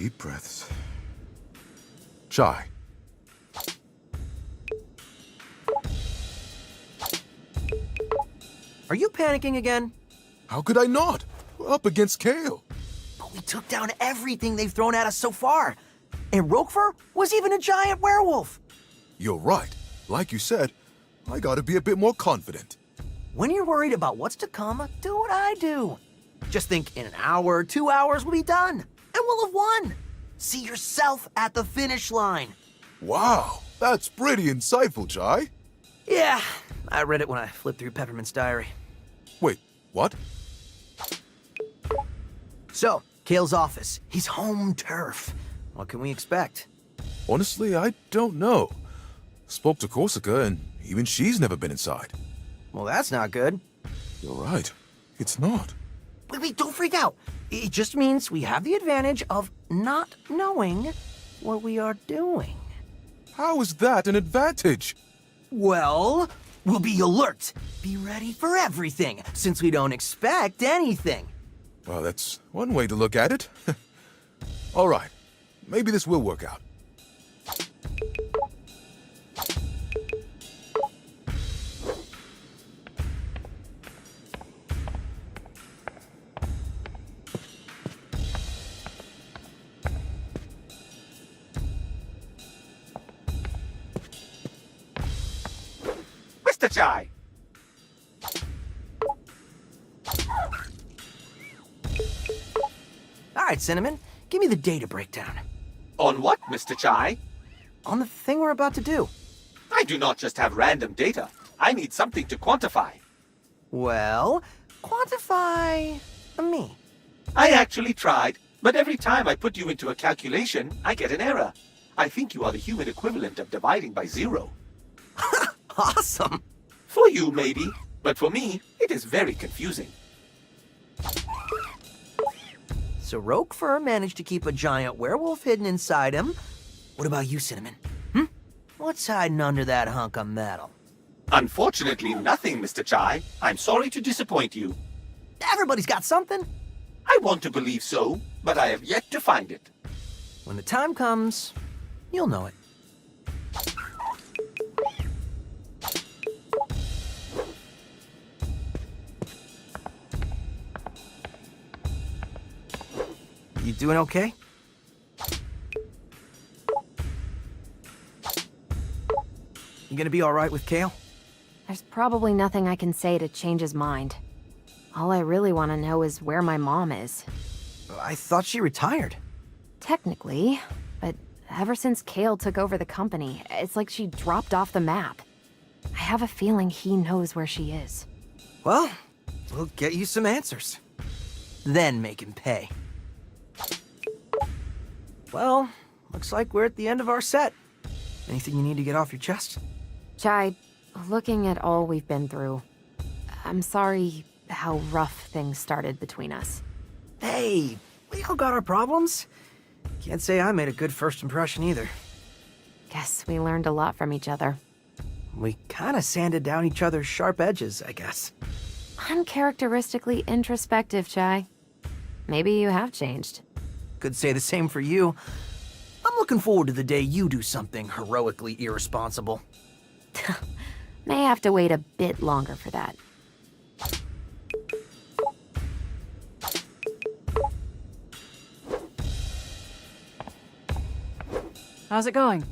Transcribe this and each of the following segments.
Deep breaths. Chai. Are you panicking again? How could I not? We're up against Kale. But we took down everything they've thrown at us so far. And Roquefort was even a giant werewolf. You're right. Like you said, I gotta be a bit more confident. When you're worried about what's to come, do what I do. Just think in an hour, 2 hours, we'll be done. And we'll have won. See yourself at the finish line. Wow, that's pretty insightful, Chai. Yeah, I read it when I flipped through Peppermint's diary. Wait, what? So, Kale's office. He's home turf. What can we expect? Honestly, I don't know. Spoke to Corsica, and even she's never been inside. Well, that's not good. You're right. It's not. Wait, don't freak out. It just means we have the advantage of not knowing what we are doing. How is that an advantage? Well, we'll be alert. Be ready for everything, since we don't expect anything. Well, that's one way to look at it. All right. Maybe this will work out. Mr. Chai! All right, Cinnamon, give me the data breakdown. On what, Mr. Chai? On the thing we're about to do. I do not just have random data. I need something to quantify. Well, quantify me. I actually tried, but every time I put you into a calculation, I get an error. I think you are the human equivalent of dividing by 0. Awesome. For you, maybe, but for me, it is very confusing. So Roquefort managed to keep a giant werewolf hidden inside him. What about you, Cinnamon? What's hiding under that hunk of metal? Unfortunately, nothing, Mr. Chai. I'm sorry to disappoint you. Everybody's got something. I want to believe so, but I have yet to find it. When the time comes, you'll know it. You doing okay? You gonna be all right with Kale? There's probably nothing I can say to change his mind. All I really want to know is where my mom is. I thought she retired. Technically, but ever since Kale took over the company, it's like she dropped off the map. I have a feeling he knows where she is. Well, we'll get you some answers. Then make him pay. Well, looks like we're at the end of our set. Anything you need to get off your chest? Chai, looking at all we've been through, I'm sorry how rough things started between us. Hey, we all got our problems. Can't say I made a good first impression either. Guess we learned a lot from each other. We kind of sanded down each other's sharp edges, I guess. Uncharacteristically introspective, Chai. Maybe you have changed. Could say the same for you. I'm looking forward to the day you do something heroically irresponsible. May have to wait a bit longer for that. How's it going?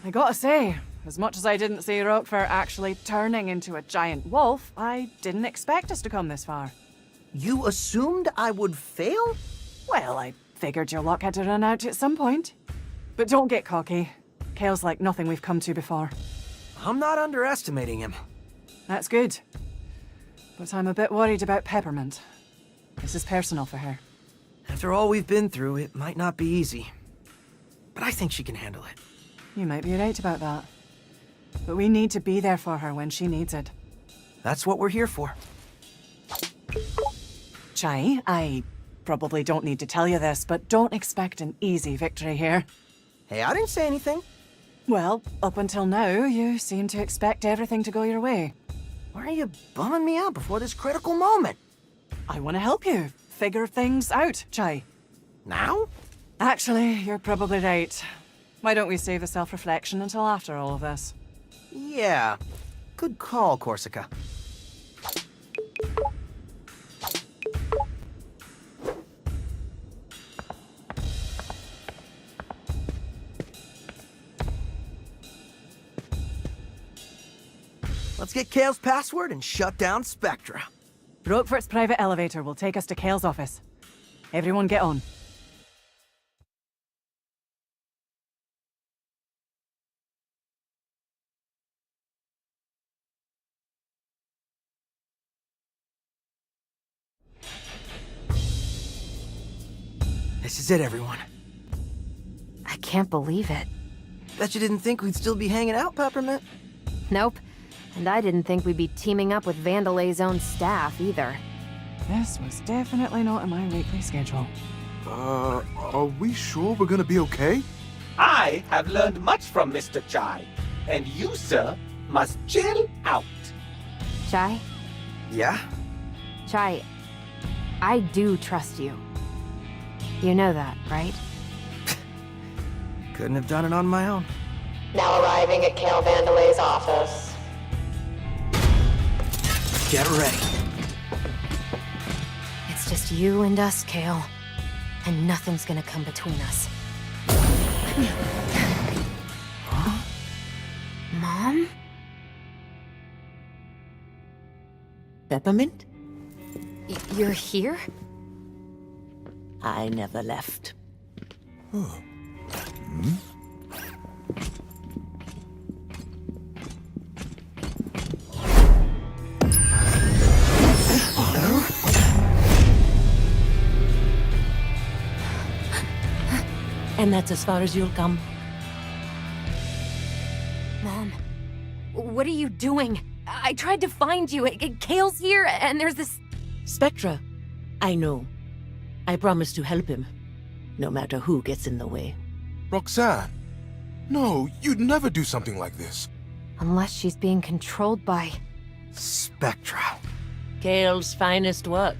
I gotta say, as much as I didn't see Roquefort actually turning into a giant wolf, I didn't expect us to come this far. You assumed I would fail? Well, I figured your luck had to run out at some point. But don't get cocky. Kale's like nothing we've come to before. I'm not underestimating him. That's good. But I'm a bit worried about Peppermint. This is personal for her. After all we've been through, it might not be easy. But I think she can handle it. You might be right about that. But we need to be there for her when she needs it. That's what we're here for. Chai, I probably don't need to tell you this, but don't expect an easy victory here. Hey, I didn't say anything. Well, up until now, you seem to expect everything to go your way. Why are you bumming me out before this critical moment? I want to help you figure things out, Chai. Now? Actually, you're probably right. Why don't we save the self-reflection until after all of this? Yeah. Good call, Corsica. Let's get Kale's password and shut down Spectra. Roquefort's private elevator will take us to Kale's office. Everyone get on. This is it, everyone. I can't believe it. Bet you didn't think we'd still be hanging out, Peppermint. Nope. And I didn't think we'd be teaming up with Vandelay's own staff, either. This was definitely not in my weekly schedule. Are we sure we're gonna be okay? I have learned much from Mr. Chai, and you, sir, must chill out. Chai? Yeah? Chai, I do trust you. You know that, right? Couldn't have done it on my own. Now arriving at Kale Vandelay's office. Get ready. It's just you and us, Kale. And nothing's gonna come between us. Huh? Mom? Peppermint? You're here? I never left. And that's as far as you'll come. Mom, what are you doing? I tried to find you. Kale's here, and there's this... Spectra, I know. I promise to help him, no matter who gets in the way. Roxanne! No, you'd never do something like this. Unless she's being controlled by... Spectra. Kale's finest work,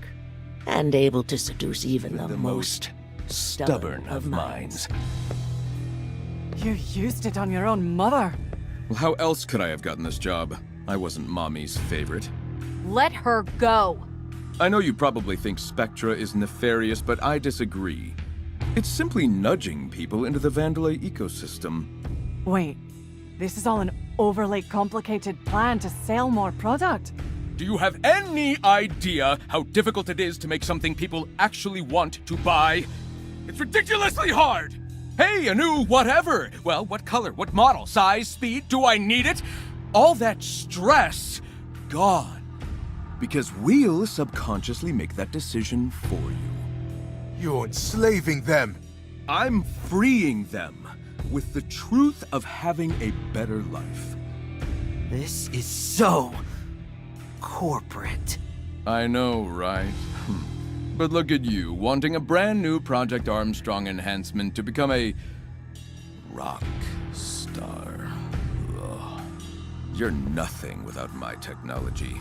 and able to seduce even the most stubborn of minds. You used it on your own mother. Well, how else could I have gotten this job? I wasn't Mommy's favorite. Let her go! I know you probably think Spectra is nefarious, but I disagree. It's simply nudging people into the Vandelay ecosystem. Wait, this is all an overly complicated plan to sell more product? Do you have any idea how difficult it is to make something people actually want to buy? It's ridiculously hard! Hey, a new whatever! Well, what color, what model, size, speed, do I need it? All that stress, gone. Because we'll subconsciously make that decision for you. You're enslaving them. I'm freeing them with the truth of having a better life. This is so... corporate. I know, right? But look at you, wanting a brand new Project Armstrong enhancement to become a... rock star. Ugh. You're nothing without my technology.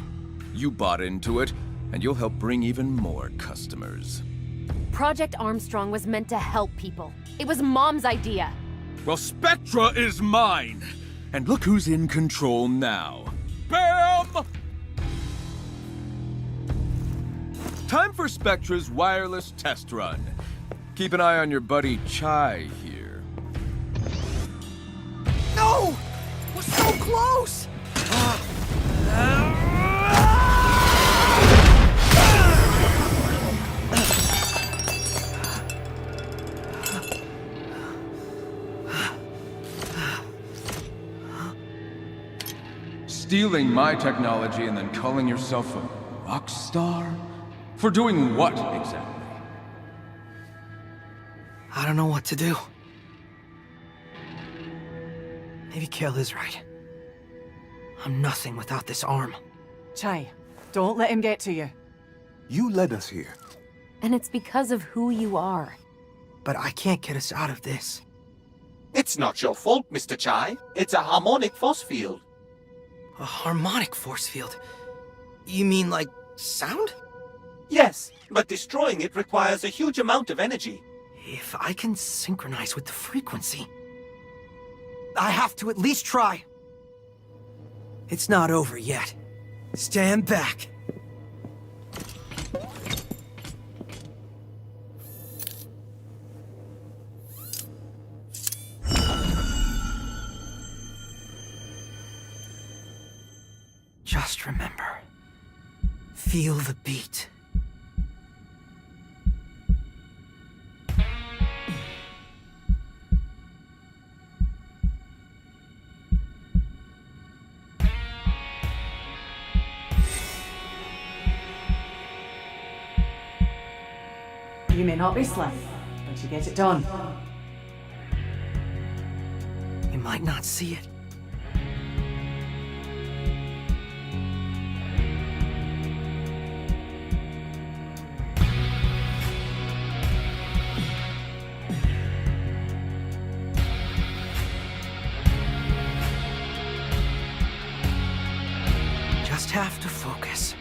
You bought into it, and you'll help bring even more customers. Project Armstrong was meant to help people. It was Mom's idea. Well, Spectra is mine! And look who's in control now. Bam! Time for Spectra's wireless test run. Keep an eye on your buddy Chai here. No! We're so close! Stealing my technology and then calling yourself a rock star? For doing what, exactly? I don't know what to do. Maybe Kale is right. I'm nothing without this arm. Chai, don't let him get to you. You led us here. And it's because of who you are. But I can't get us out of this. It's not your fault, Mr. Chai. It's a harmonic force field. A harmonic force field. You mean like sound? Yes, but destroying it requires a huge amount of energy. If I can synchronize with the frequency, I have to at least try. It's not over yet. Stand back. Just remember, feel the beat. You may not be slim, but you get it done. You might not see it. Just have to focus.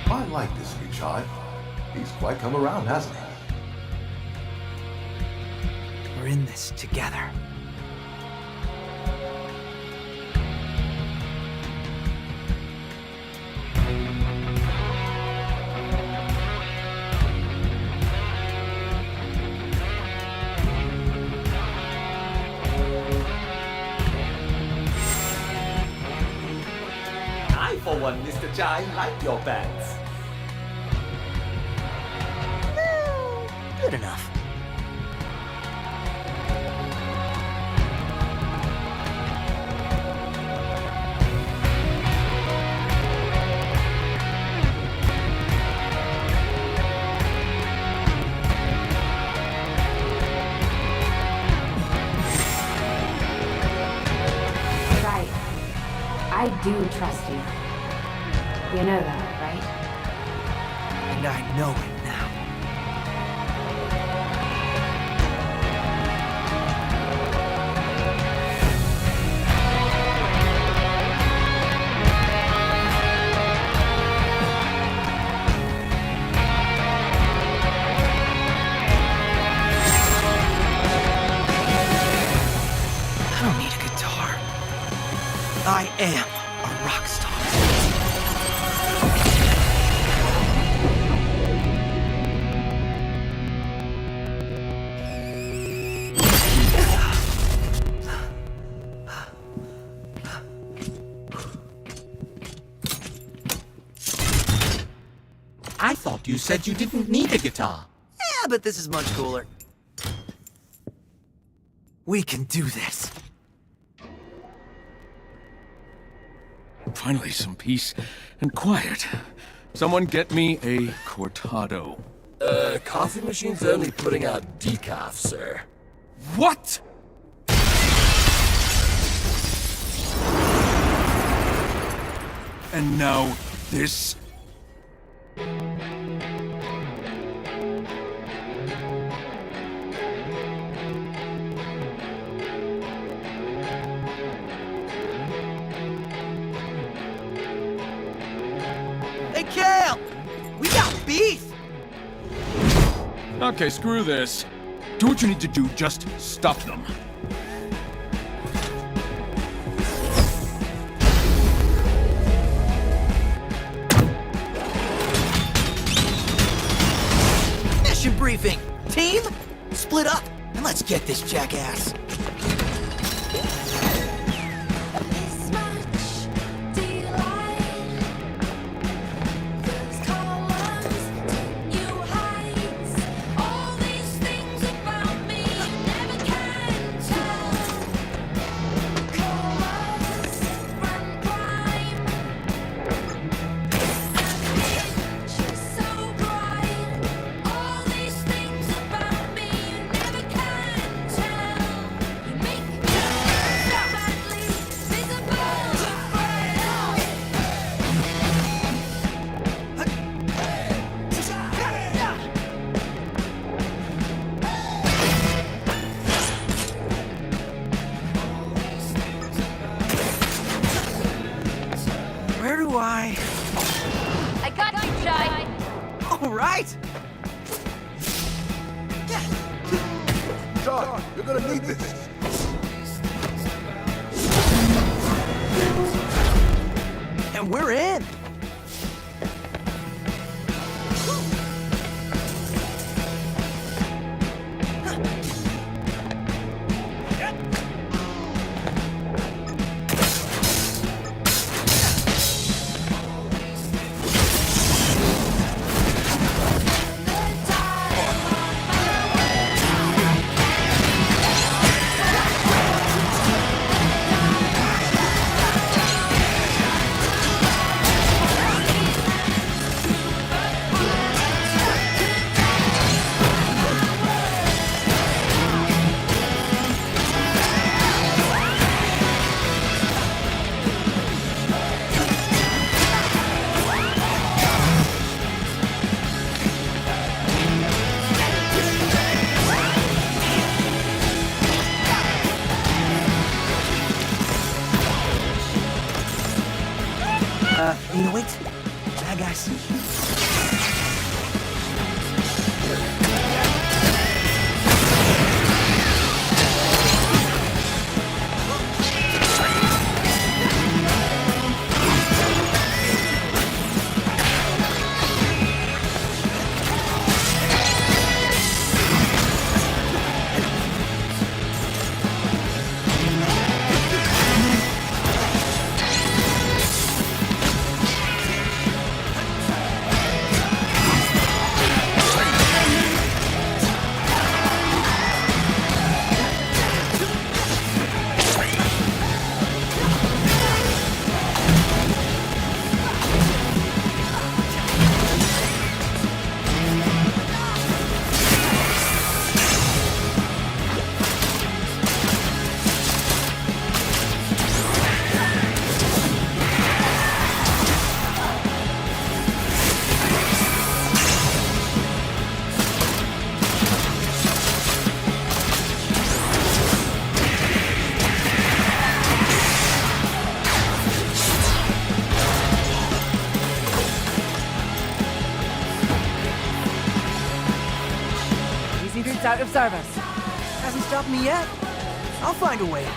I like this new child. He's quite come around, hasn't he? We're in this together. I, for one, Mr. Jai, like your pants. Good enough. Right. I do trust you. You know that, right? And I know it now. I don't need a guitar. I am a rock star. I thought you said you didn't need a guitar. Yeah, but this is much cooler. We can do this. Finally, some peace and quiet. Someone get me a cortado. Coffee machine's only putting out decaf, sir. What? And now this? Hey, Kale! We got beef! Okay, screw this. Do what you need to do, just stop them. Mission briefing! Team, split up and let's get this jackass. do I? I got you, Shy. All right. John, you're gonna need this. And we're in. Wait. Bad guys. It's out of service. Hasn't stopped me yet. I'll find a way.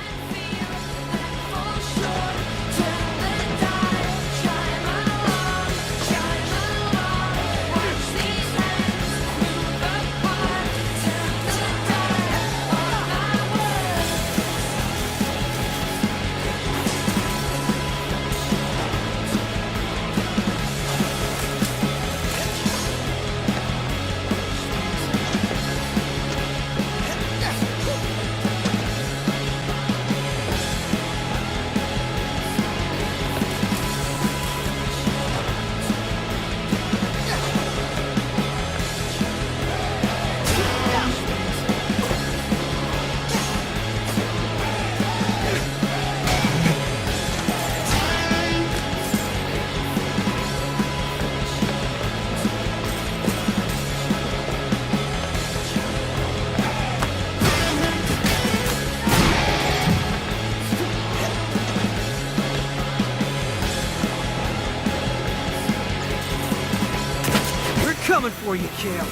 Coming for you, Kale.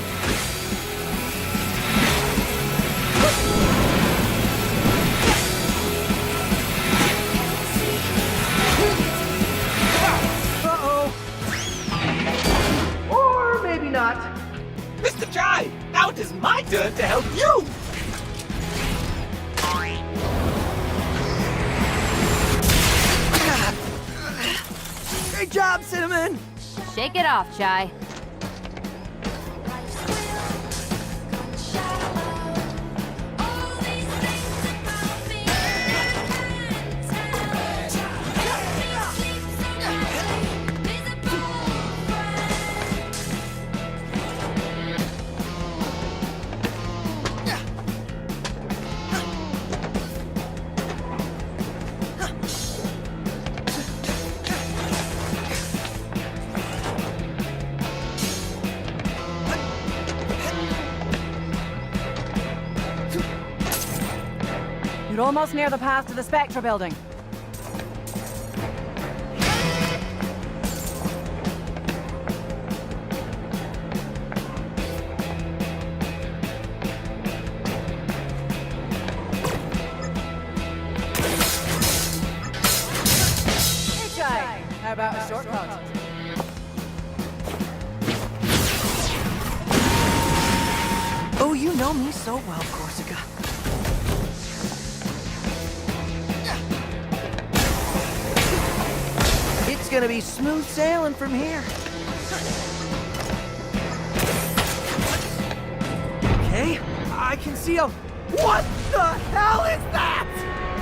Uh-oh. Or maybe not. Mr. Jai, now it is my turn to help you! Great job, Cinnamon! Shake it off, Shy. You're almost near the path to the Spectra building. How about a shortcut? Oh, you know me so well, Corsica. It's gonna be smooth sailing from here. Okay, I can see a... What the hell is that?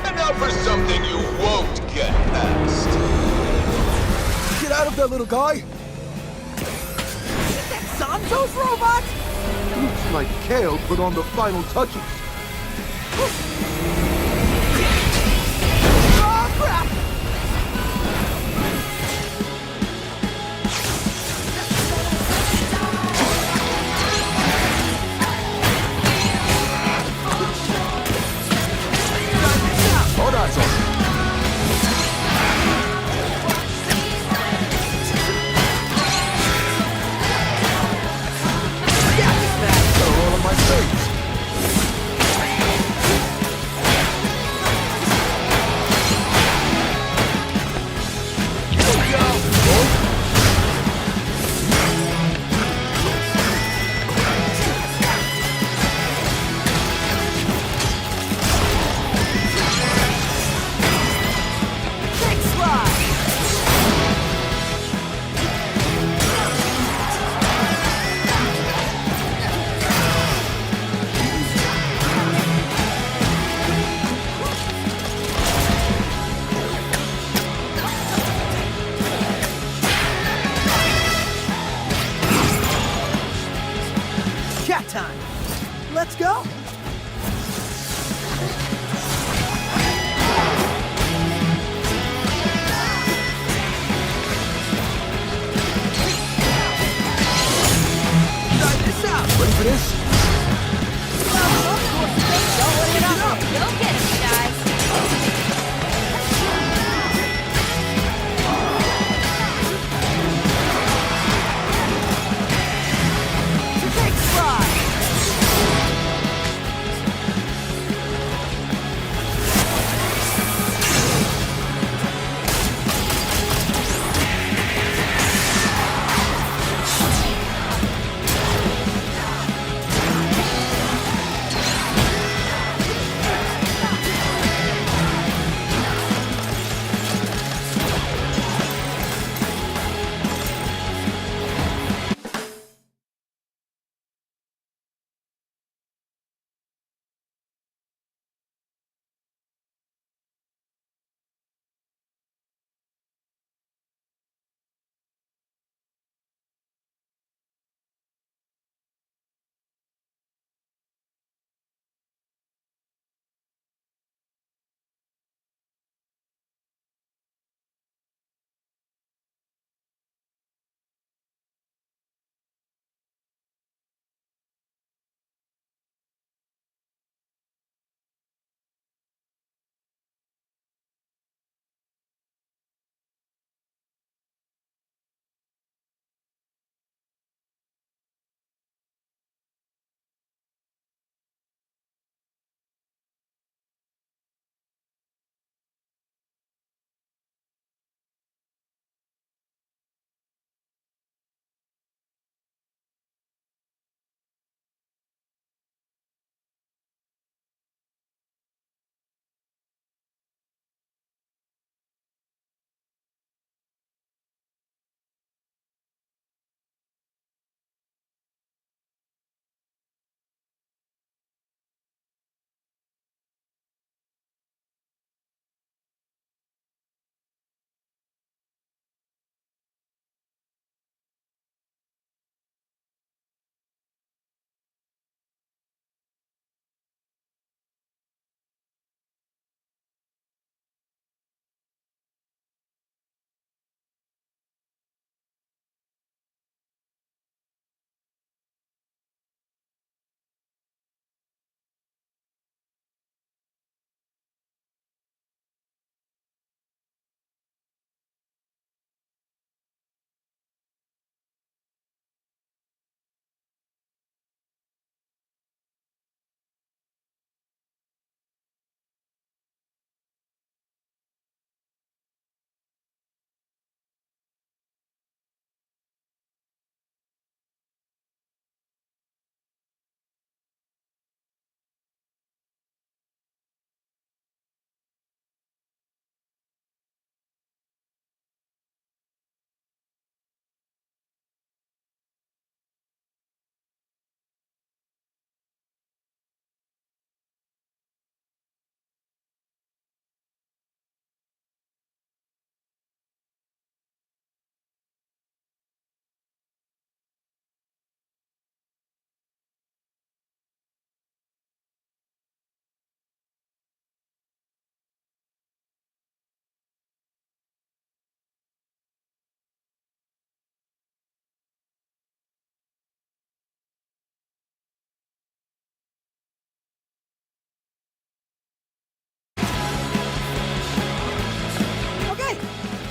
And now for something you won't get past. Get out of there, little guy! Is that Sancho's robot? Looks like Kale put on the final touches. Oh, crap! All eyes on him. Yeah, this man. Got a roll on my face.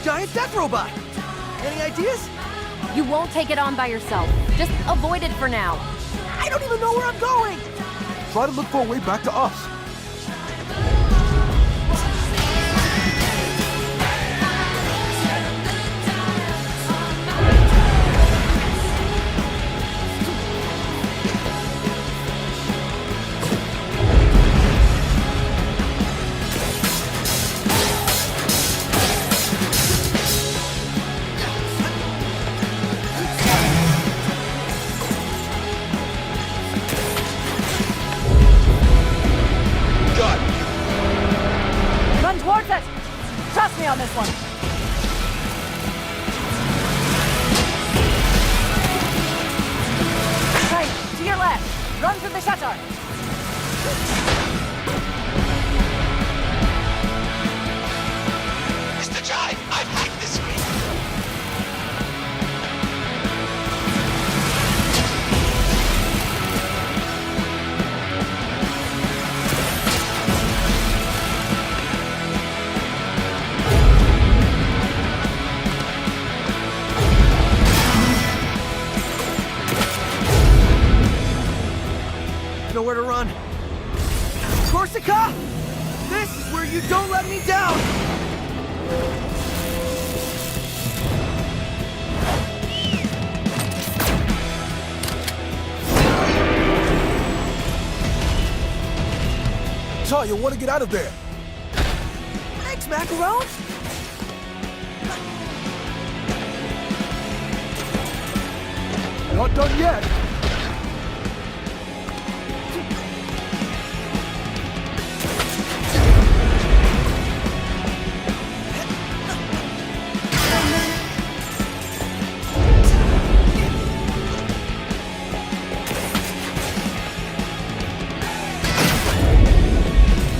giant death robot. Any ideas? You won't take it on by yourself. Just avoid it for now. I don't even know where I'm going. Try to look for a way back to us. Got it. Run towards it! Trust me on this one. Right, to your left. Run through the shutter. Mr. Jive, I've hacked the screen. Nowhere to run. Corsica! This is where you don't let me down! Ty, you want to get out of there? Thanks, Macaron! Not done yet.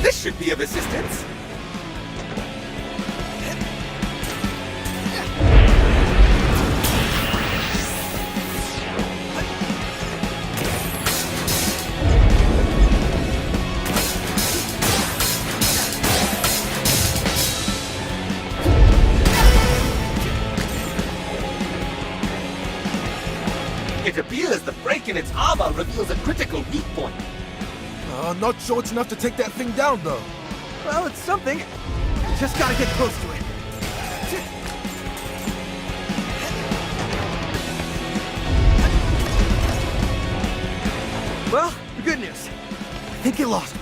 This should be of assistance. It appears the break in its armor reveals a critical weak point. Not sure it's enough to take that thing down, though. Well, it's something. Just gotta get close to it. Well, the good news. I think it lost me.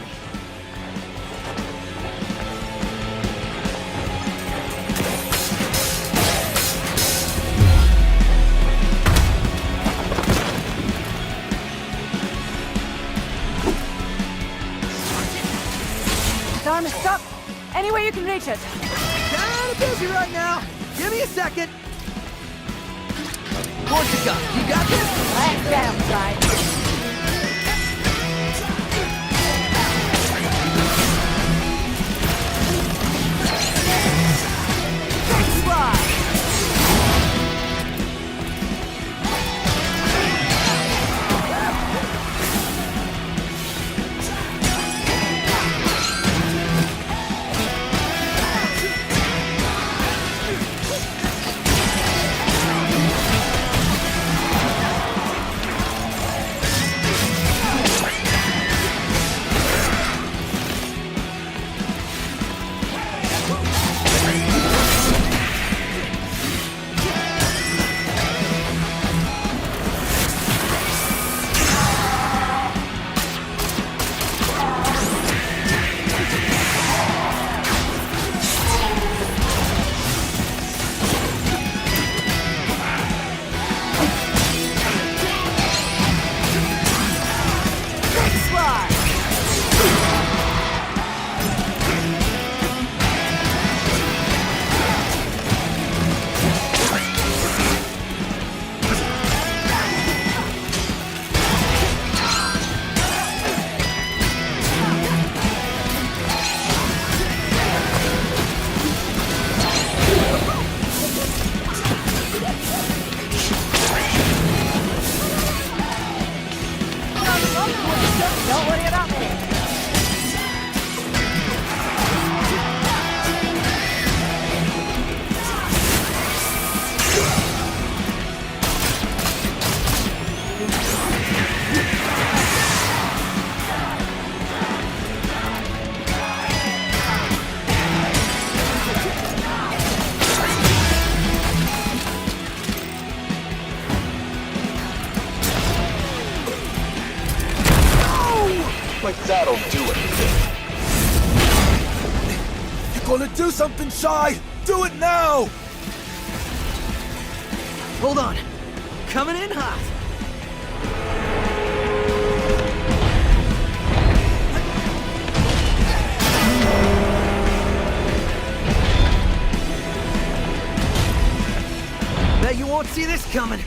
Its arm is stuck. Any way you can reach it. Kinda busy right now. Give me a second. Corsica, you got this? Let's down, side. That'll do it. You're gonna do something, Shy! Do it now! Hold on. Coming in hot. Bet you won't see this coming.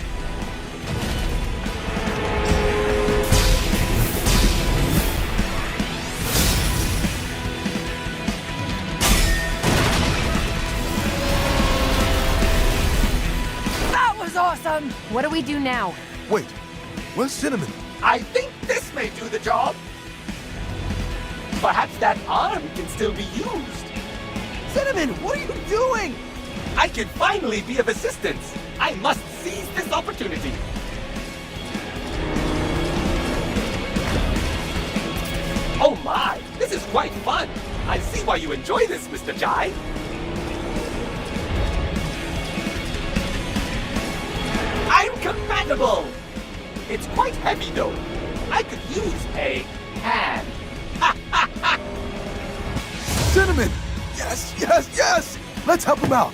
That was awesome! What do we do now? Wait, where's Cinnamon? I think this may do the job. Perhaps that arm can still be used. Cinnamon, what are you doing? I can finally be of assistance. I must seize this opportunity. Oh my, this is quite fun. I see why you enjoy this, Mr. Jai. I'm compatible. It's quite heavy though. I could use a hand. Cinnamon! Yes, yes, yes! Let's help him out!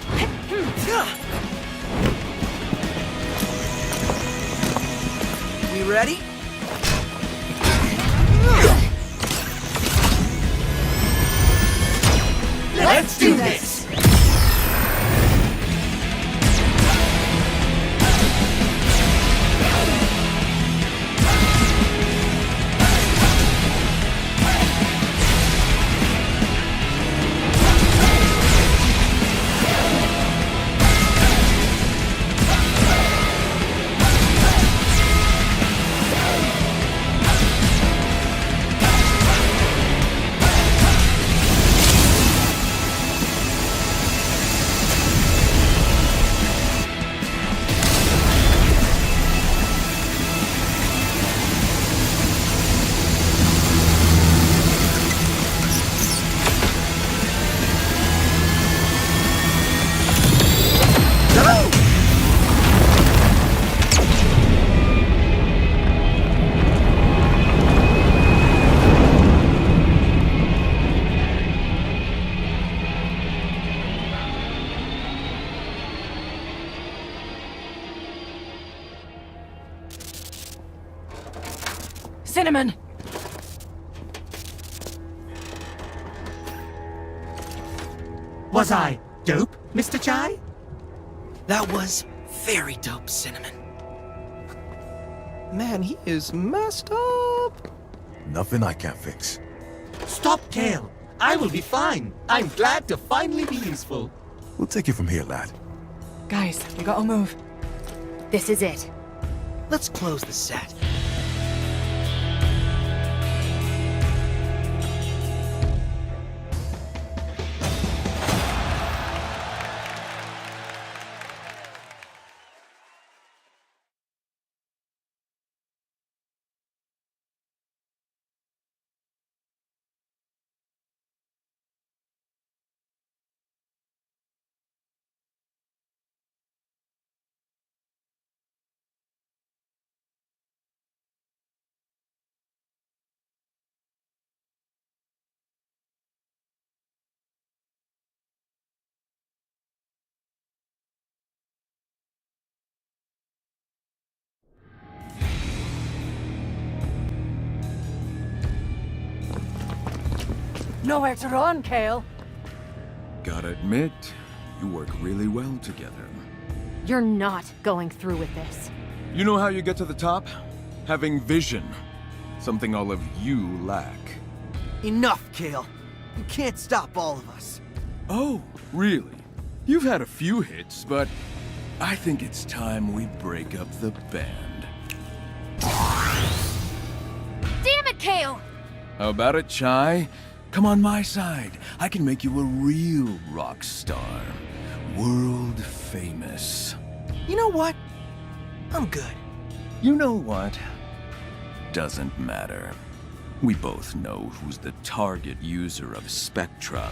We ready? Let's do this. Cinnamon! Was I Dope, Mr. Jai? That was very dope, Cinnamon. Man, he is messed up. Nothing I can't fix. Stop, Kale. I will be fine. I'm glad to finally be useful. We'll take it from here, lad. Guys, we gotta move. This is it. Let's close the set. Nowhere to run, Kale. Gotta admit, you work really well together. You're not going through with this. You know how you get to the top? Having vision. Something all of you lack. Enough, Kale. You can't stop all of us. Oh, really? You've had a few hits, but I think it's time we break up the band. Damn it, Kale! How about it, Chai? Come on my side. I can make you a real rock star. World famous. You know what? I'm good. You know what? Doesn't matter. We both know who's the target user of Spectra.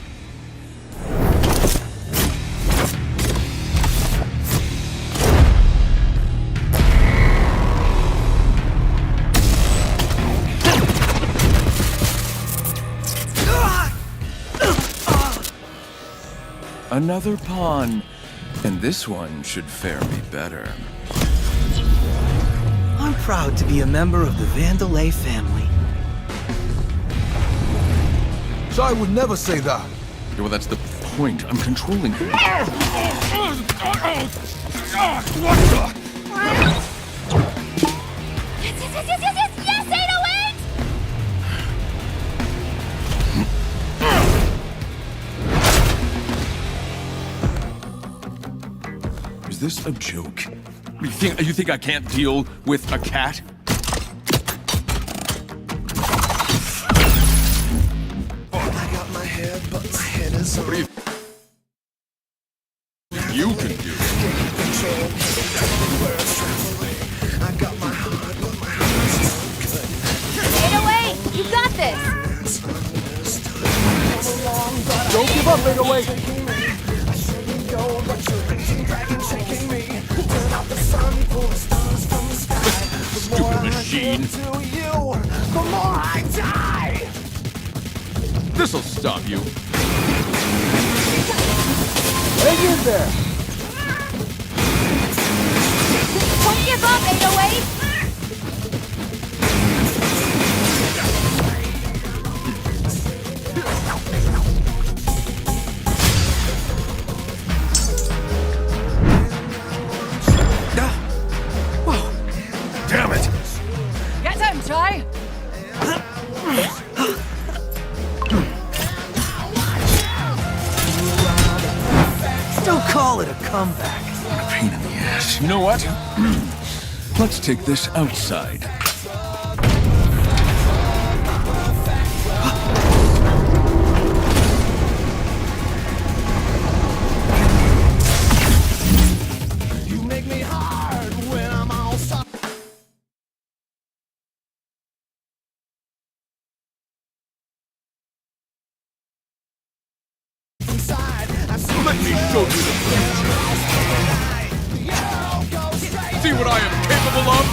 Another pawn. And this one should fare me better. I'm proud to be a member of the Vandelay family. So I would never say that. Yeah, well, that's the point. I'm controlling. What the? Yes, 808! Is this a joke? You think I can't deal with a cat? I got my head, but my head is What do you can do? I got my heart, but my heart is 808! You got this! Don't give up, 808. Stupid machine. This'll stop you. Hang in there. Don't give up, 808! Damn it! Get him, Chai! Don't call it a comeback. What a pain in the ass. You know what? Let's take this outside. You make me hard when I'm all soft. Let me show you the future. See what I am capable of?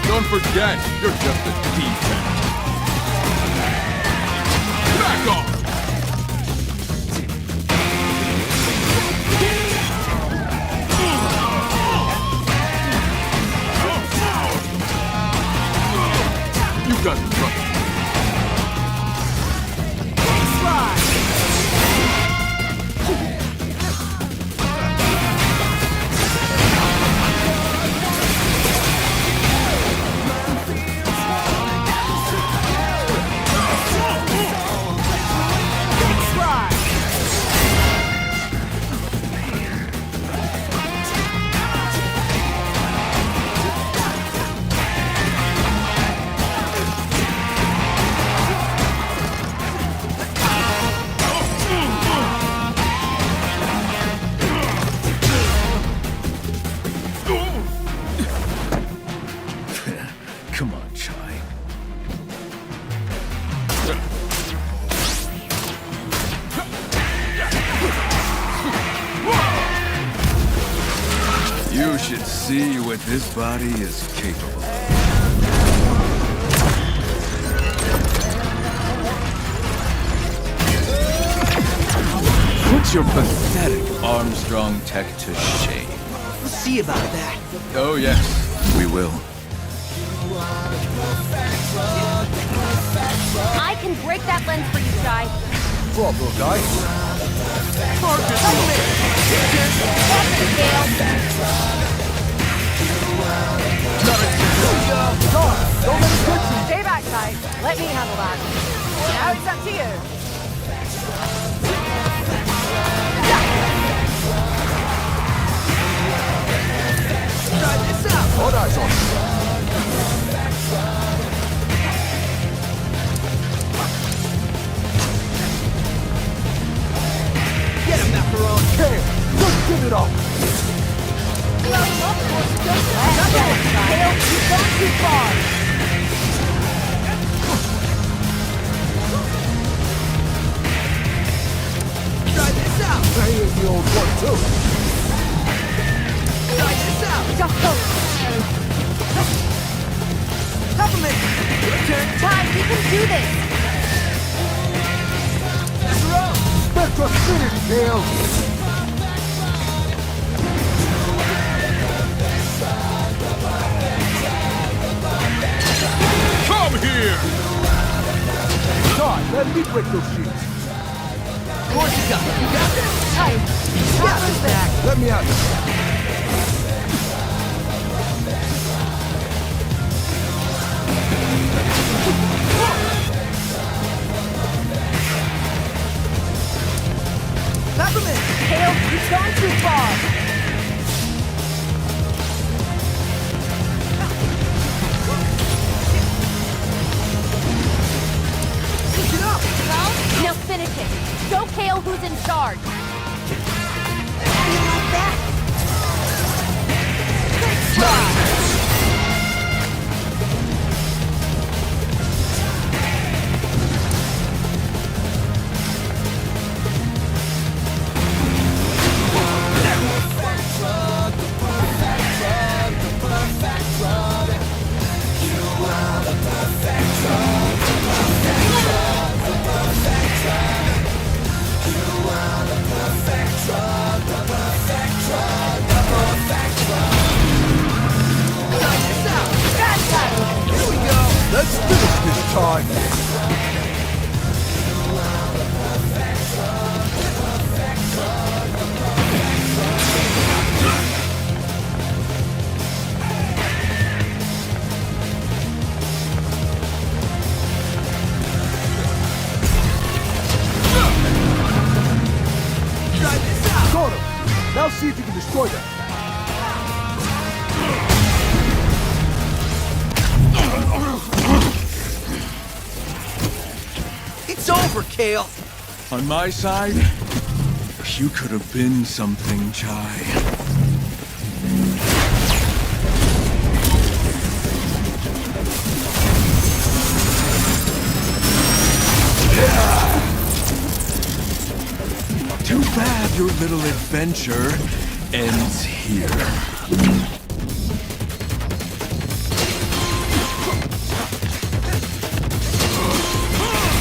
Don't forget, you're just a defect. Back off! You've got trouble. Come on, Chai. You should see what this body is capable of. Put your pathetic Armstrong tech to shame. We'll see about that. Oh, yes, we will. I can break that lens for you, Chai. What, little guy? Stay back, Chai. Let me handle that. Now it's up to you. All eyes on you. Get him, Macaron. Hey, just give it up. You've gone too far. Try this out. Hey, here's the old one, too. Try this out. Just go. Compliment. Your turn. Chai, we can do this. Kale! Come here! Todd, let me break those shields. Corsica, you got this? Hey, Got this back. Let me out. Peppermint! Kale, you've gone too far. Get up! Now finish it. Show Kale who's in charge. How do you like that? Let's finish this, Todd. Try this out! Got him. Now see if you can destroy them. It's over, Kale! On my side, you could have been something, Chai. Too bad your little adventure ends here.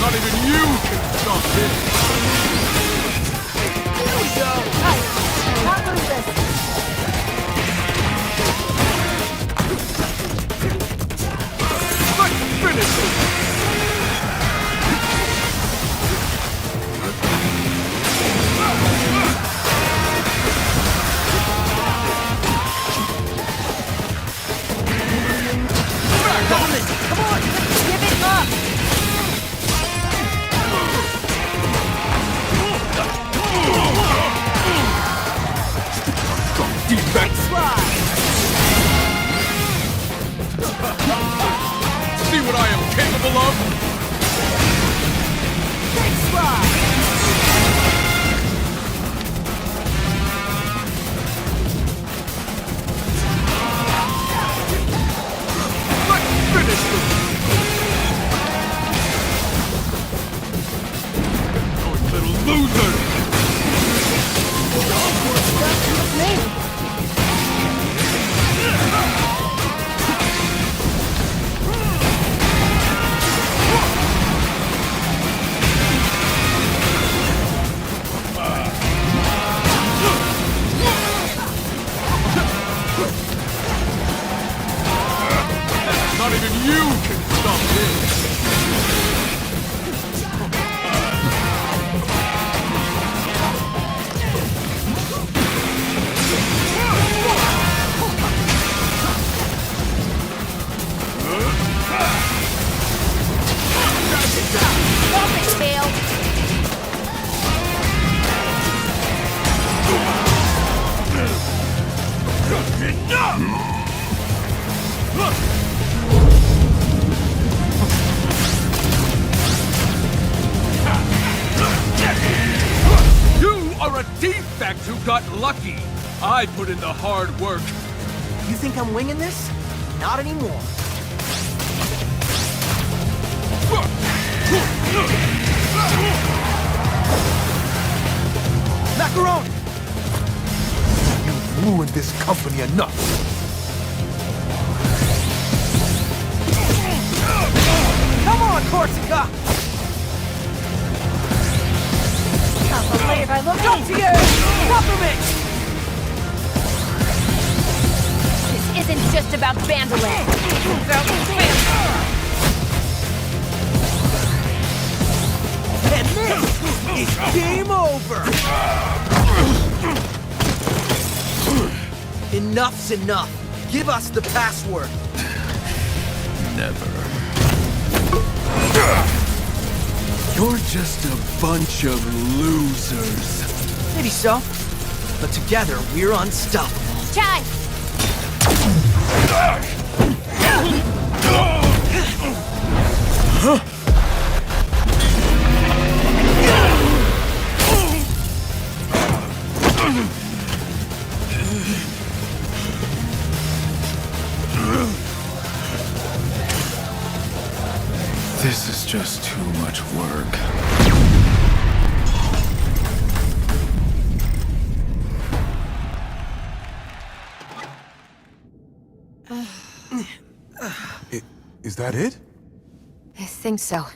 Not even you can stop this! Here we go! Can't lose this. Let's finish it! Peppermint, come on! Give it up. Defense! See what I am capable of? Let's finish this! You little loser! Not even you can stop this! Stop it, Kale. You are a defect who got lucky! I put in the hard work. You think I'm winging this? Not anymore. Macaroni! You've ruined this company enough. Come on, Corsica! Can't believe I Look up to you! Compliment! This isn't just about Vandalay. And this is game over! Enough's enough. Give us the password. Never. You're just a bunch of losers. Maybe so. But together, we're unstoppable. Chai! This is just too much work. Is that it? I think so.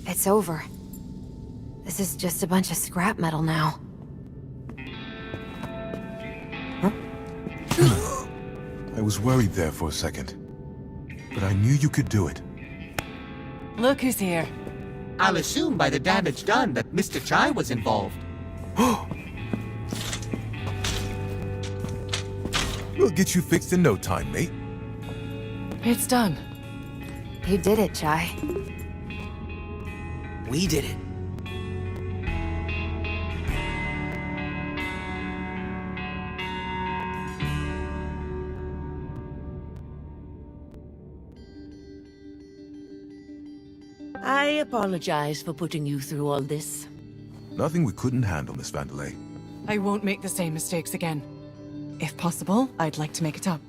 It's over. This is just a bunch of scrap metal now. I was worried there for a second. But I knew you could do it. Look who's here. I'll assume by the damage done that Mr. Chai was involved. We'll get you fixed in no time, mate. It's done. You did it, Chai. We did it. I apologize for putting you through all this. Nothing we couldn't handle, Miss Vandalay. I won't make the same mistakes again. If possible, I'd like to make it up.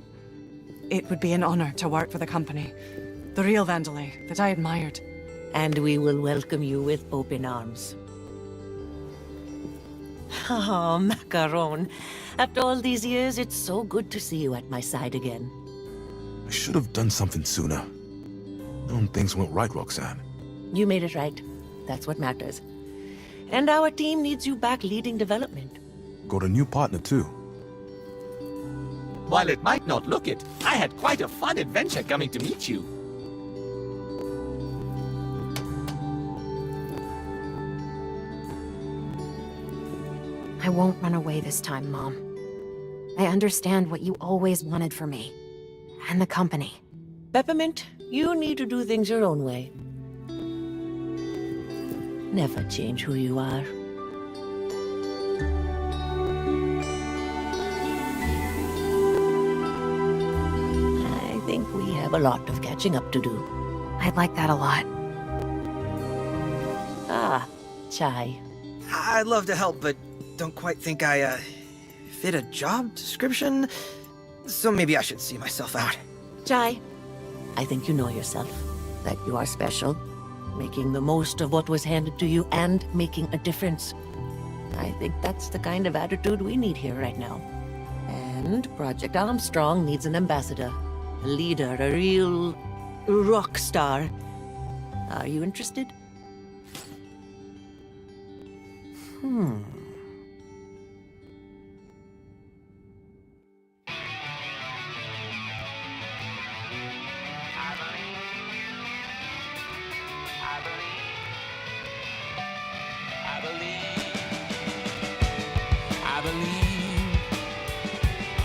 It would be an honor to work for the company. The real Vandalay that I admired. And we will welcome you with open arms. Oh, Macaron. After all these years, it's so good to see you at my side again. I should have done something sooner. Things went right, Roxanne. You made it right. That's what matters. And our team needs you back leading development. Got a new partner, too. While it might not look it, I had quite a fun adventure coming to meet you. I won't run away this time, Mom. I understand what you always wanted for me. And the company. Peppermint, you need to do things your own way. Never change who you are. I think we have a lot of catching up to do. I'd like that a lot. Ah, Chai. I'd love to help, but don't quite think I, fit a job description. So maybe I should see myself out. Chai, I think you know yourself. That you are special. Making the most of what was handed to you and making a difference. I think that's the kind of attitude we need here right now. And Project Armstrong needs an ambassador. A leader, a real rock star. Are you interested? I believe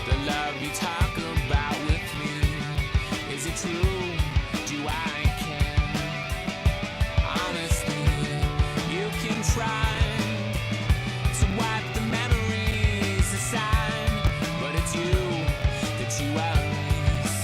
the love you talk about with me. Is it true? Do I care? Honestly, you can try to wipe the memories aside, but it's you that you erase.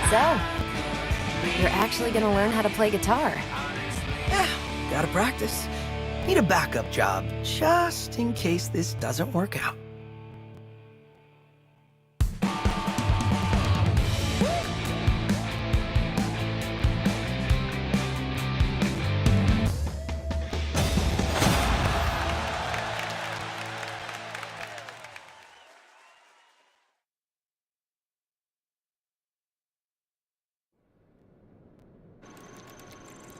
So, you're actually gonna learn how to play guitar. Yeah, gotta practice. Need a backup job, just in case this doesn't work out.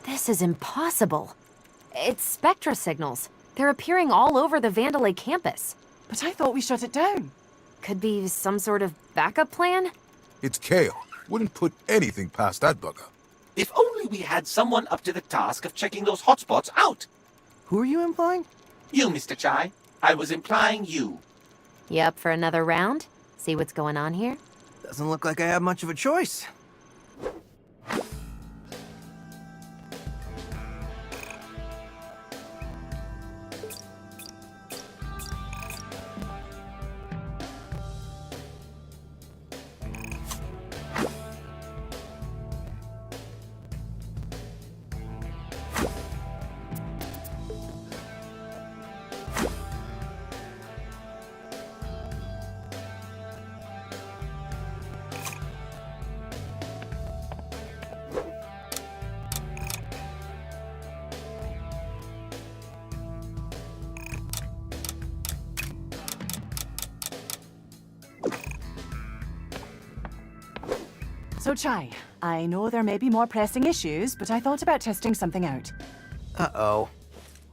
This is impossible. It's spectra signals. They're appearing all over the Vandalay campus. But I thought we shut it down. Could be some sort of backup plan? It's Kale. Wouldn't put anything past that bugger. If only we had someone up to the task of checking those hotspots out. Who are you implying? You, Mr. Chai. I was implying you. You up for another round? See what's going on here? Doesn't look like I have much of a choice. So, Chai, I know there may be more pressing issues, but I thought about testing something out. Uh-oh.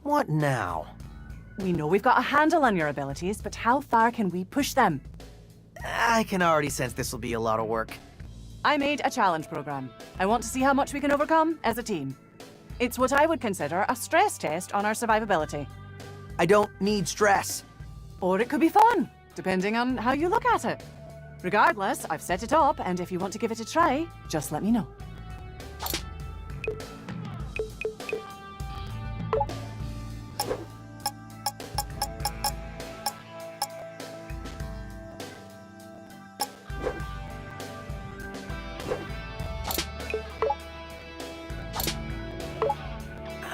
What now? We know we've got a handle on your abilities, but how far can we push them? I can already sense this will be a lot of work. I made a challenge program. I want to see how much we can overcome as a team. It's what I would consider a stress test on our survivability. I don't need stress. Or it could be fun, depending on how you look at it. Regardless, I've set it up, and if you want to give it a try, just let me know.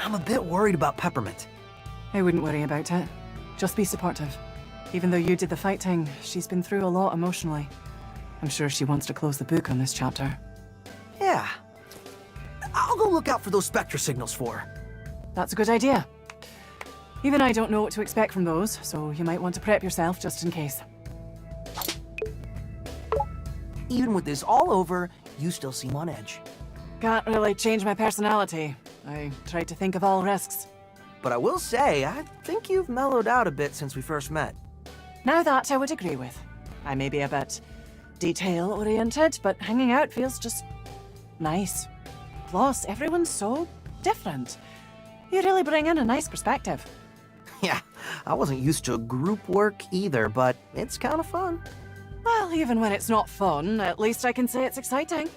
I'm a bit worried about Peppermint. I wouldn't worry about it. Just be supportive. Even though you did the fighting, she's been through a lot emotionally. I'm sure she wants to close the book on this chapter. Yeah. I'll go look out for those spectra signals for her. That's a good idea. Even I don't know what to expect from those, so you might want to prep yourself just in case. Even with this all over, you still seem on edge. Can't really change my personality. I tried to think of all risks. But I will say, I think you've mellowed out a bit since we first met. Now that I would agree with. I may be a bit detail-oriented, but hanging out feels just nice. Plus, everyone's so different. You really bring in a nice perspective. Yeah, I wasn't used to group work either, but it's kind of fun. Well, even when it's not fun, at least I can say it's exciting.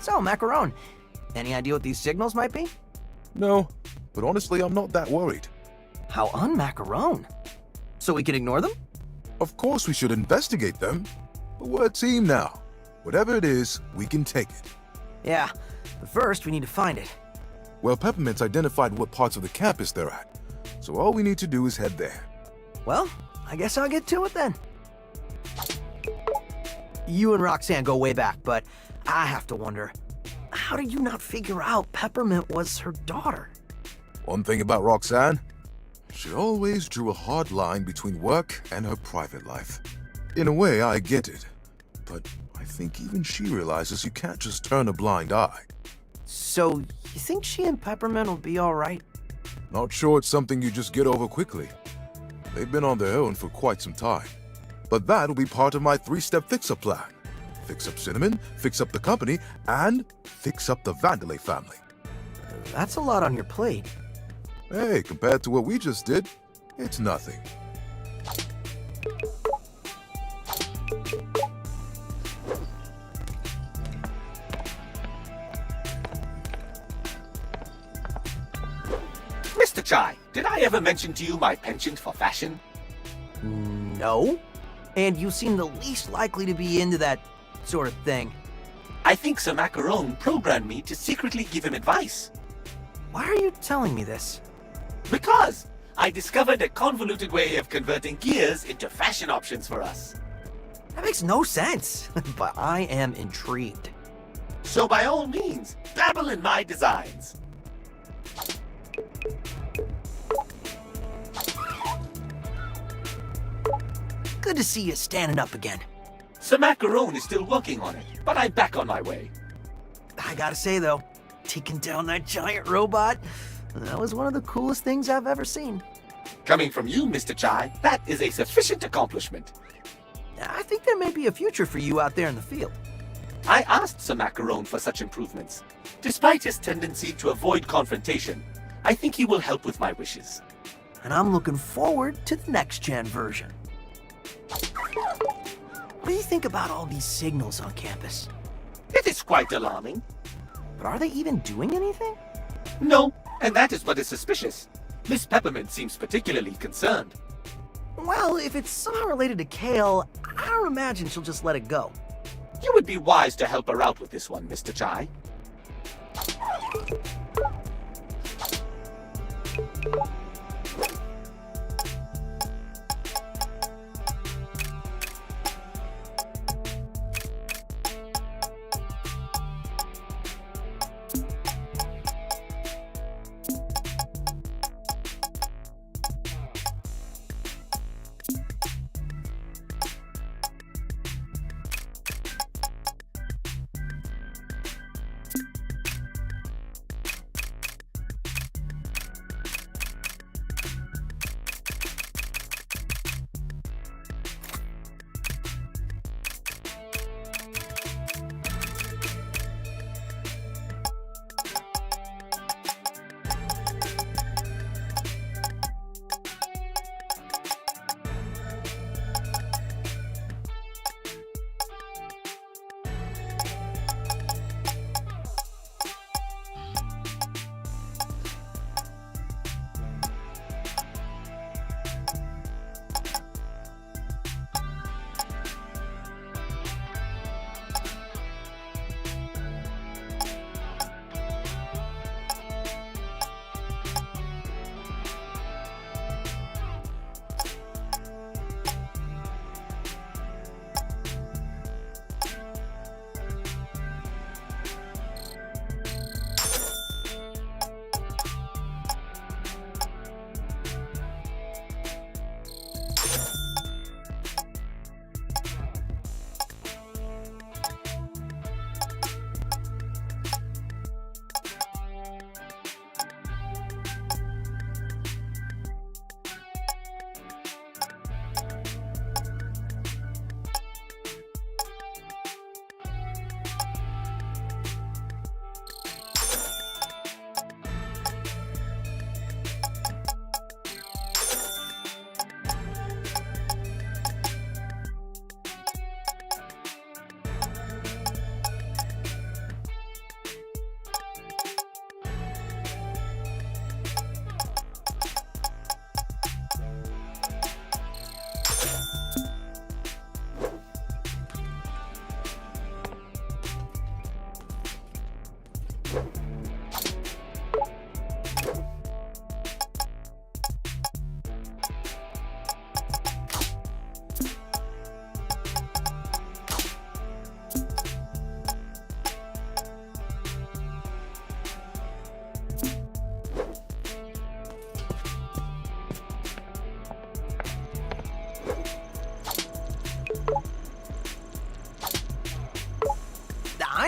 So, Macaron, any idea what these signals might be? No, but honestly, I'm not that worried. How un-Macaron? So we can ignore them? Of course we should investigate them, but we're a team now. Whatever it is, we can take it. Yeah, but first we need to find it. Well, Peppermint's identified what parts of the campus they're at, so all we need to do is head there. Well, I guess I'll get to it then. You and Roxanne go way back, but I have to wonder, how did you not figure out Peppermint was her daughter? One thing about Roxanne, she always drew a hard line between work and her private life. In a way, I get it, but I think even she realizes you can't just turn a blind eye. So, you think she and Peppermint will be alright? Not sure it's something you just get over quickly. They've been on their own for quite some time. But that'll be part of my 3-step fix-up plan. Fix up Cinnamon, fix up the company, and fix up the Vandelay family. That's a lot on your plate. Hey, compared to what we just did, it's nothing. Mr. Chai, did I ever mention to you my penchant for fashion? No. And you seem the least likely to be into that sort of thing. I think Sir Macaron programmed me to secretly give him advice. Why are you telling me this? Because I discovered a convoluted way of converting gears into fashion options for us. That makes no sense, but I am intrigued. So by all means, dabble in my designs. Good to see you standing up again. Sir Macaron is still working on it, but I'm back on my way. I gotta say though, taking down that giant robot, that was one of the coolest things I've ever seen. Coming from you, Mr. Chai, that is a sufficient accomplishment. I think there may be a future for you out there in the field. I asked Sir Macaron for such improvements. Despite his tendency to avoid confrontation, I think he will help with my wishes. And I'm looking forward to the next-gen version. What do you think about all these signals on campus? It is quite alarming. But are they even doing anything? No, and that is what is suspicious. Miss Peppermint seems particularly concerned. Well, if it's somehow related to Kale, I don't imagine she'll just let it go. You would be wise to help her out with this one, Mr. Chai.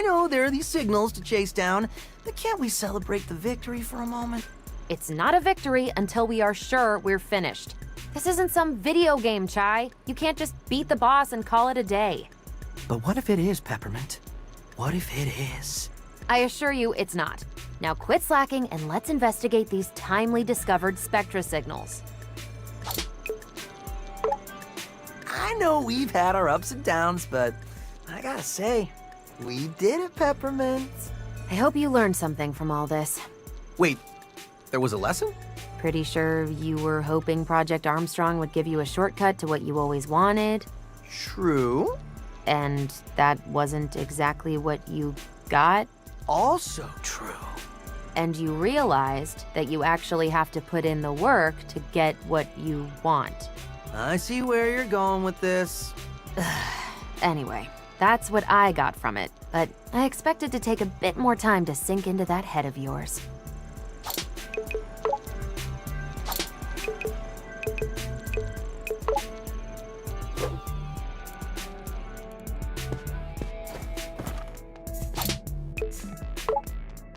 I know there are these signals to chase down, but can't we celebrate the victory for a moment? It's not a victory until we are sure we're finished. This isn't some video game, Chai. You can't just beat the boss and call it a day. But what if it is, Peppermint? What if it is? I assure you it's not. Now quit slacking and let's investigate these timely discovered spectra signals. I know we've had our ups and downs, but I gotta say, we did it, Peppermint. I hope you learned something from all this. Wait, there was a lesson? Pretty sure you were hoping Project Armstrong would give you a shortcut to what you always wanted. True. And that wasn't exactly what you got. Also true. And you realized that you actually have to put in the work to get what you want. I see where you're going with this. Anyway, that's what I got from it, but I expected to take a bit more time to sink into that head of yours.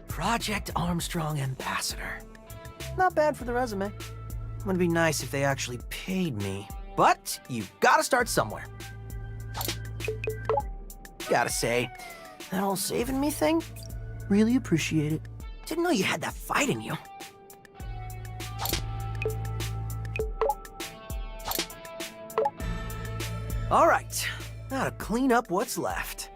Project Armstrong Ambassador. Not bad for the resume. Would be nice if they actually paid me. But you gotta start somewhere. Gotta say, that whole saving me thing, really appreciate it. Didn't know you had that fight in you. All right, now to clean up what's left.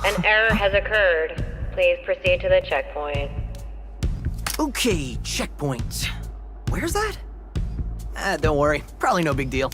An error has occurred. Please proceed to the checkpoint. Okay, checkpoint. Where's that? Don't worry. Probably no big deal.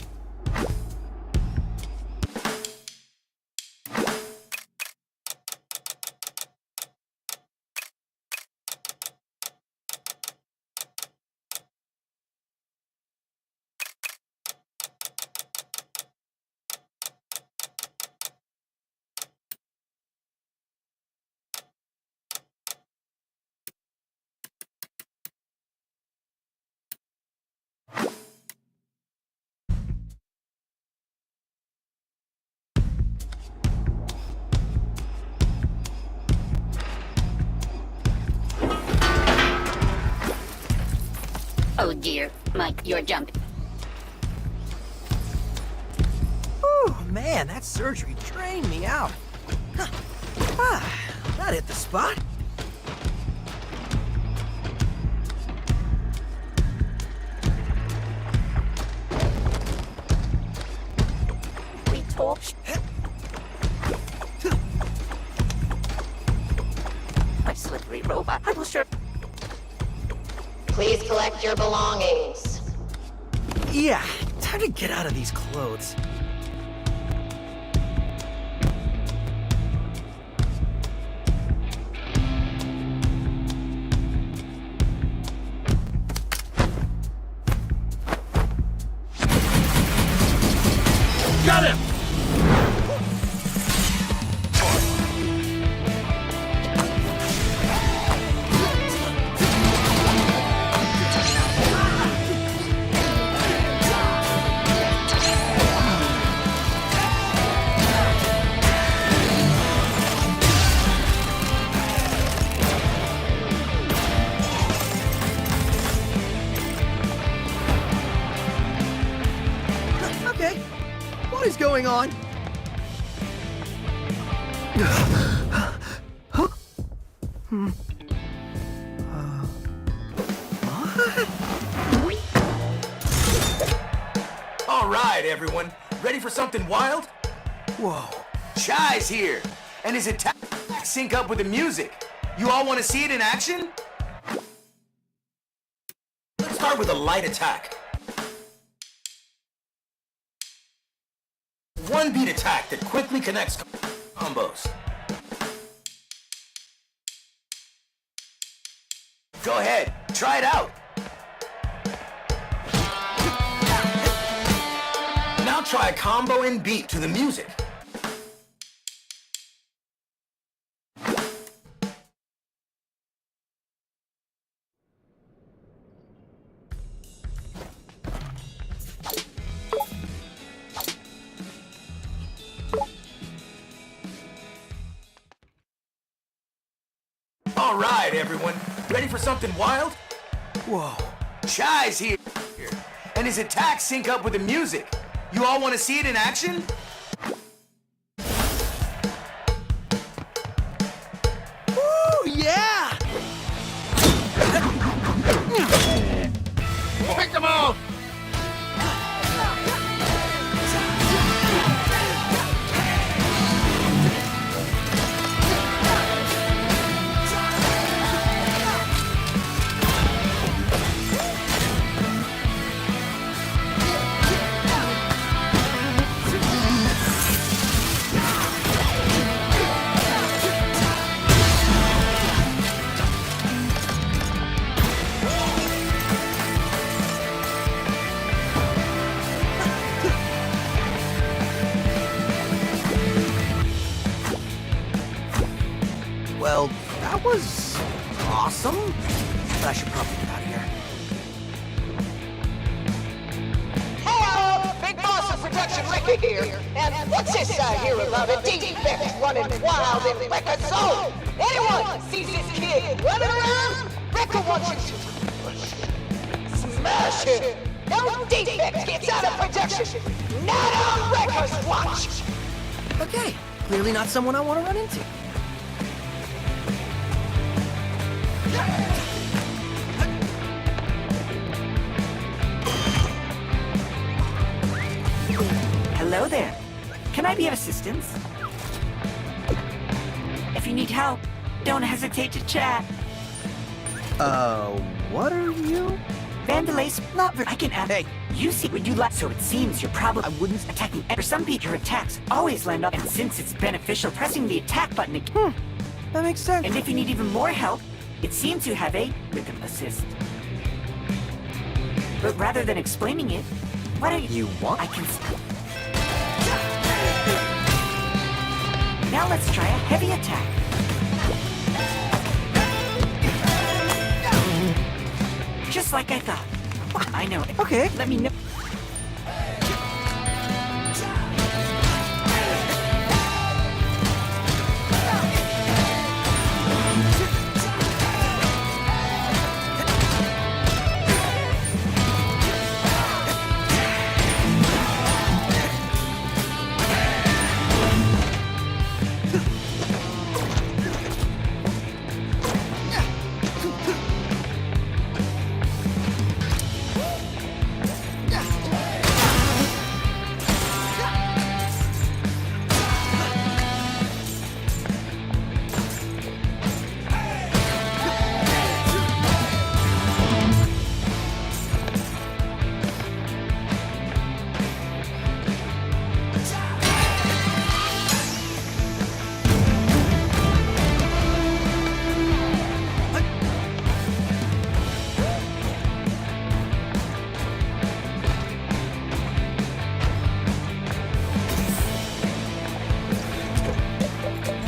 Oh dear, Mike, you're jumping. Whew, man, that surgery drained me out. Huh. That hit the spot. We talked. My slippery robot. I will sure. Please collect your belongings. Yeah, time to get out of these clothes. Got him! Okay, what is going on? All right, everyone. Ready for something wild? Whoa, Chai's here, and his attack sync up with the music. You all want to see it in action? Let's start with a light attack. One beat attack that quickly connects combos. Go ahead, try it out. Now try a combo and beat to the music. All right, everyone. Ready for something wild? Whoa. Chai's here, and his attacks sync up with the music. You all want to see it in action? Woo, yeah! Pick them out! Well, that was awesome, but I should probably get out of here. Hello, Big Boss of Production Ricky here. And what's this I hear about a defect running wild in Record Zone? Anyone sees this kid running around? Record wants you to smash him. No defect gets out of production. Not on Record's watch. Okay, clearly not someone I want to run into. Hello there. Can I be of assistance? If you need help, don't hesitate to chat. What are you? Vandalace, not I can add. Hey, you see what you like. So it seems you're probably I wouldn't attacking. For some people, your attacks always land up, and since it's beneficial, pressing the attack button again. That makes sense. And if you need even more help, it seems you have a rhythm assist. But rather than explaining it, why don't you want? I can. Now let's try a heavy attack. Just like I thought. I know. Okay. Let me know.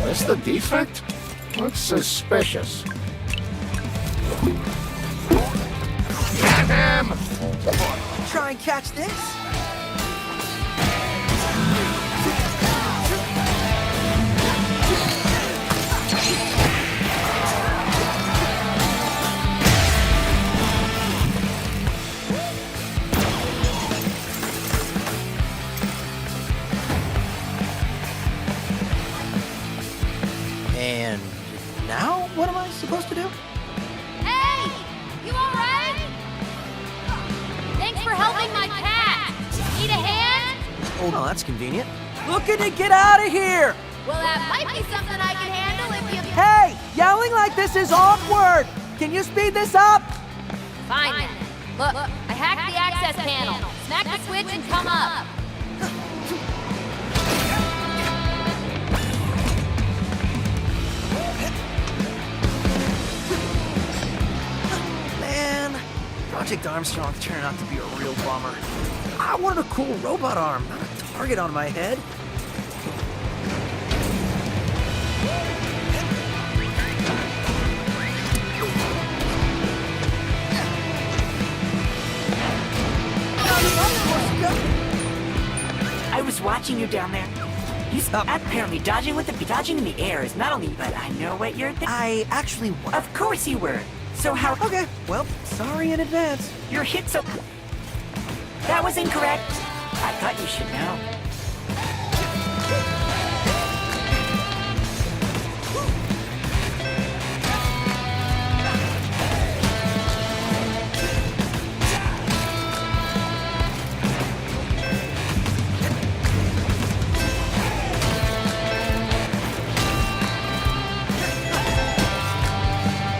That's the defect? Looks suspicious. Get him! Try and catch this. And now, what am I supposed to do? Hey! You alright? Thanks for helping my cat! Need a hand? Oh, that's convenient. Looking to get out of here! Well, that might be something I can handle if you... Hey! Yelling like this is awkward! Can you speed this up? Fine then. Look, I hacked the access panel. Smack the switch and come up. Man, Project Armstrong turned out to be a real bummer. I wanted a cool robot arm, not a target on my head. I was watching you down there. You apparently dodging in the air is not only, but I know what you're thinking. I actually... Of course you were. So how... Okay, well, sorry in advance. Your hit so... That was incorrect. I thought you should know.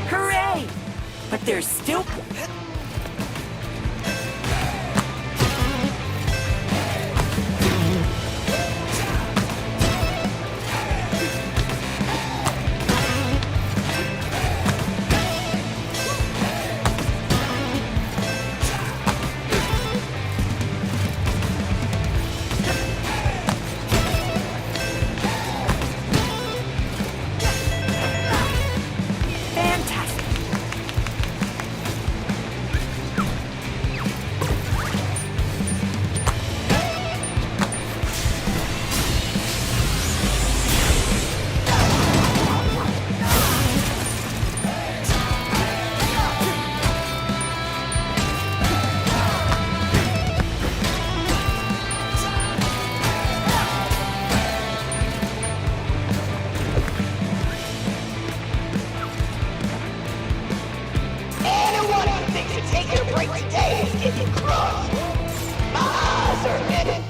Hooray! But there's still... Fantastic. Anyone who thinks of taking a break today is getting crushed. My eyes are headed.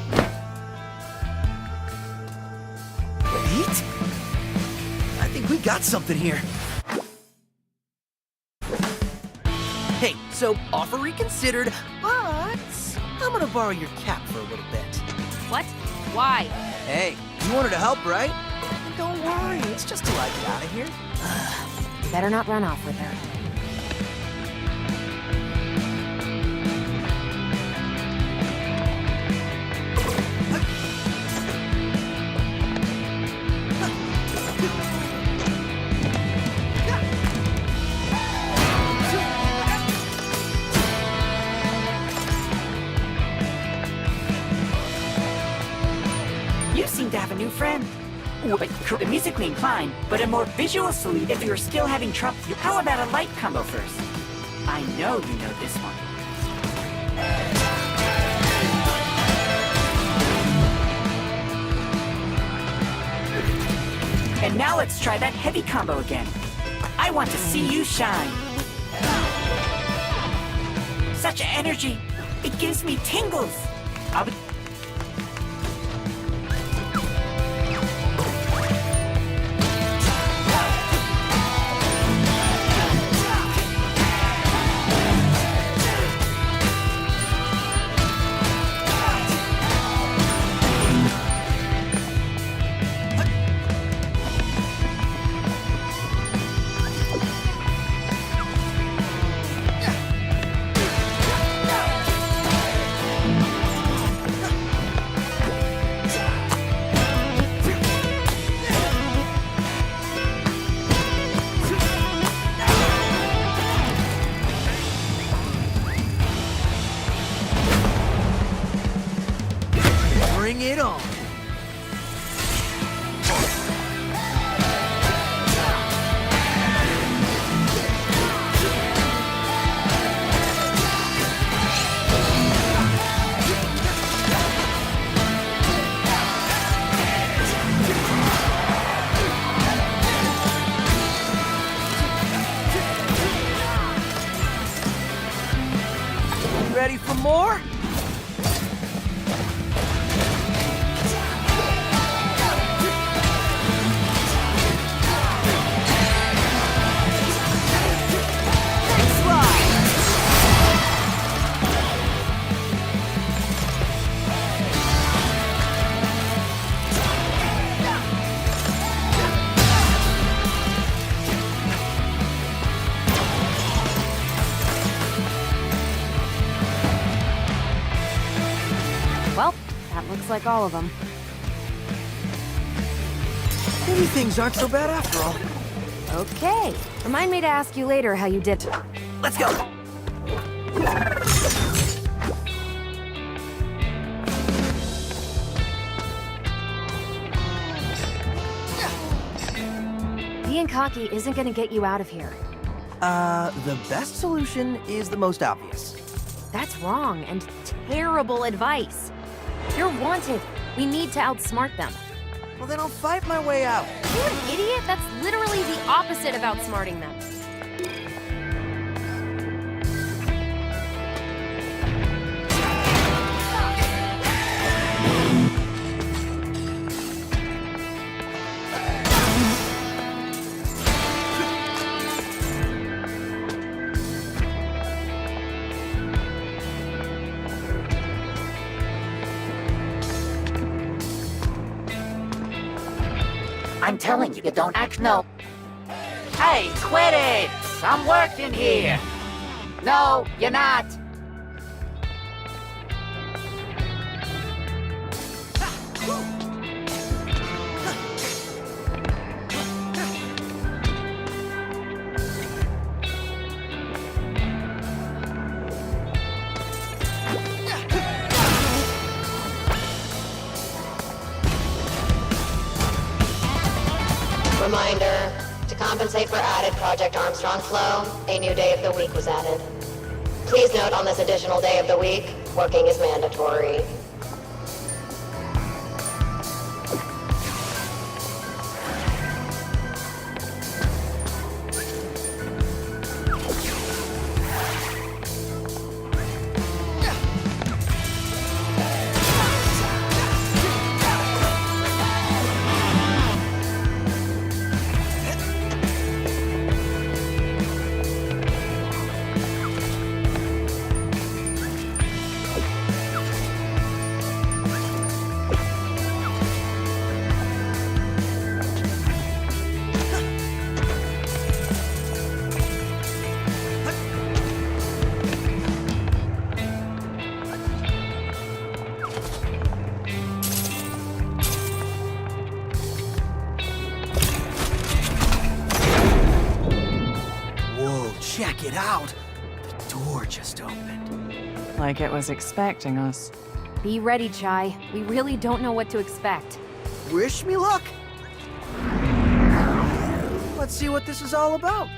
Wait? I think we got something here. Hey, so offer reconsidered, but I'm gonna borrow your cap for a little bit. What? Why? Hey, you wanted to help, right? Don't worry, it's just till I get out of here. You better not run off with her. You seem to have a new friend. Musically inclined, but a more visual salute if you're still having trouble. How about a light combo first? I know you know this one. And now let's try that heavy combo again. I want to see you shine. Such energy. It gives me tingles. I'll be... Bring it on. Ready for more? Well, that looks like all of them. Maybe things aren't so bad after all. Okay. Remind me to ask you later how you did. Let's go! Being cocky isn't gonna get you out of here. The best solution is the most obvious. That's wrong and terrible advice. You're wanted. We need to outsmart them. Well, then I'll fight my way out. You an idiot? That's literally the opposite of outsmarting them. I'm telling you, you don't act no. Hey, quit it! I'm working here. No, you're not. Reminder, to compensate for added Project Armstrong flow, a new day of the week was added. Please note on this additional day of the week, working is mandatory. Check it out! The door just opened. Like it was expecting us. Be ready, Chai. We really don't know what to expect. Wish me luck! Let's see what this is all about.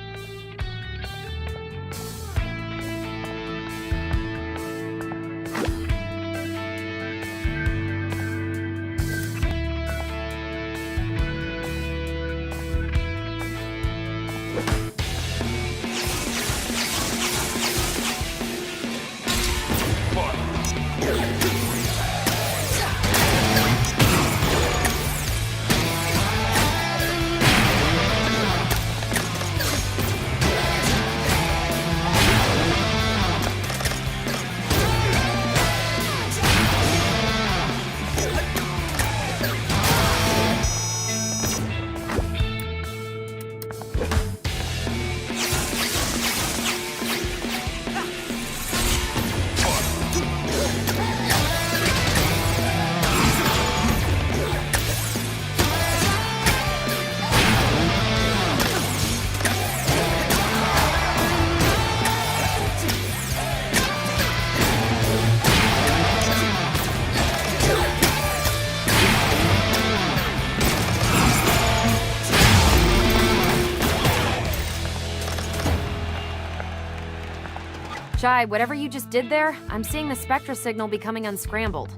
Chai, whatever you just did there, I'm seeing the spectra signal becoming unscrambled.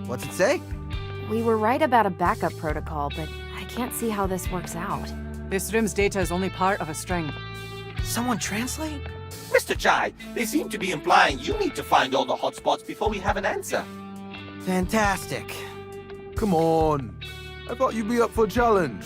What's it say? We were right about a backup protocol, but I can't see how this works out. This room's data is only part of a string. Someone translate? Mr. Chai, they seem to be implying you need to find all the hotspots before we have an answer. Fantastic. Come on. I thought you'd be up for a challenge.